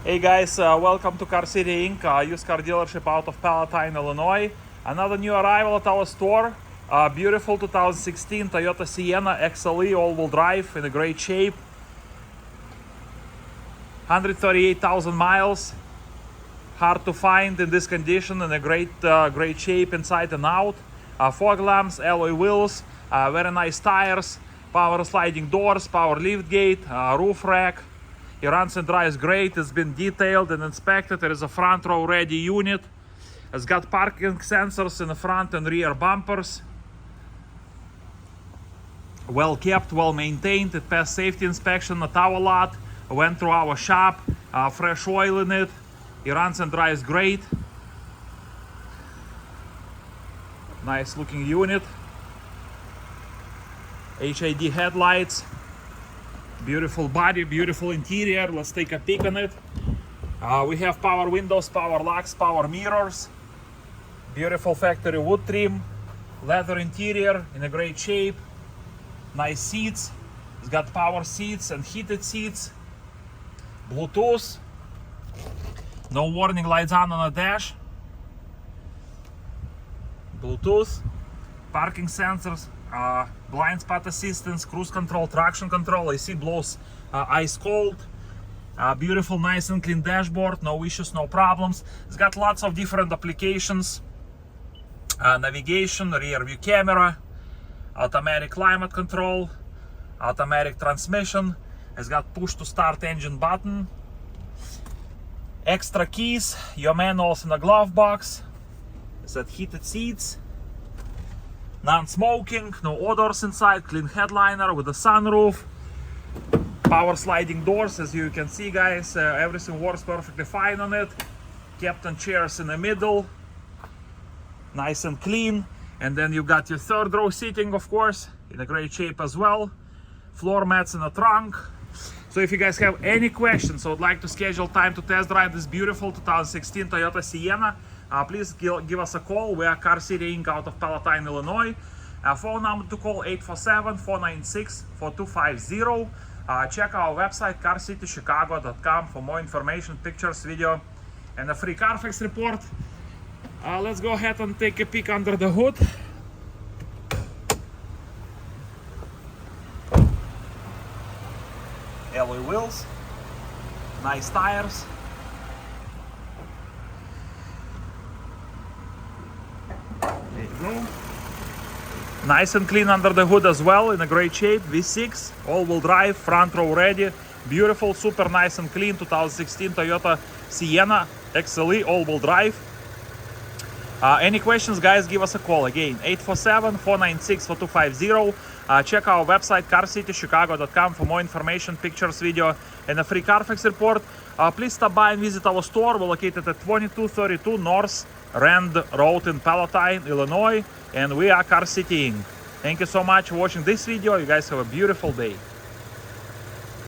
Hey guys, welcome to Car City Inc., used car dealership out of Palatine, Illinois. Another new arrival at our store. Beautiful 2016 Toyota Sienna XLE all-wheel drive in a great shape. 138,000 miles. Hard to find in this condition, in a great shape inside and out. Fog lamps, alloy wheels, very nice tires, power sliding doors, power lift gate, roof rack. It runs and drives great. It's been detailed and inspected. There is a front row ready unit. It's got parking sensors in the front and rear bumpers. Well kept, well maintained. It passed safety inspection at our lot. Went through our shop. Fresh oil in it. It runs and drives great. Nice looking unit. HID headlights. Beautiful body, beautiful interior. Let's take a peek on it. We have power windows, power locks, power mirrors. Beautiful factory wood trim. Leather interior in a great shape. Nice seats. It's got power seats and heated seats. Bluetooth. No warning lights on the dash. Bluetooth. Parking sensors. Blind spot assistance, cruise control, traction control. AC blows ice cold. Beautiful, nice and clean dashboard. No issues, no problems. It's got lots of different applications. Navigation, rear view camera, automatic climate control, automatic transmission. It's got push to start engine button. Extra keys, your manuals in a glove box. It's got heated seats. Non-smoking, no odors inside, clean headliner with a sunroof, power sliding doors. As you can see, guys, everything works perfectly fine on it. Captain chairs in the middle, nice and clean. And then you got your third row seating, of course, in a great shape as well. Floor mats in the trunk. So if you guys have any questions or would like to schedule time to test drive this beautiful 2016 Toyota Sienna, please give us a call. We are Car City Inc. out of Palatine, Illinois. Phone number to call 847-496-4250. Check our website carcitychicago.com for more information, pictures, video, and a free Carfax report. Let's go ahead and take a peek under the hood. Alloy wheels, nice tires. There you go. Nice and clean under the hood as well, in a great shape. V6, all-wheel drive, front row ready. Beautiful, super nice and clean 2016 Toyota Sienna XLE all-wheel drive. Any questions, guys, give us a call. Again, 847-496-4250. Check our website carcitychicago.com for more information, pictures, video, and a free Carfax report. Please stop by and visit our store. We're located at 2232 North Rand Road in Palatine, Illinois, and we are Car City Inc. Thank you so much for watching this video. You guys have a beautiful day.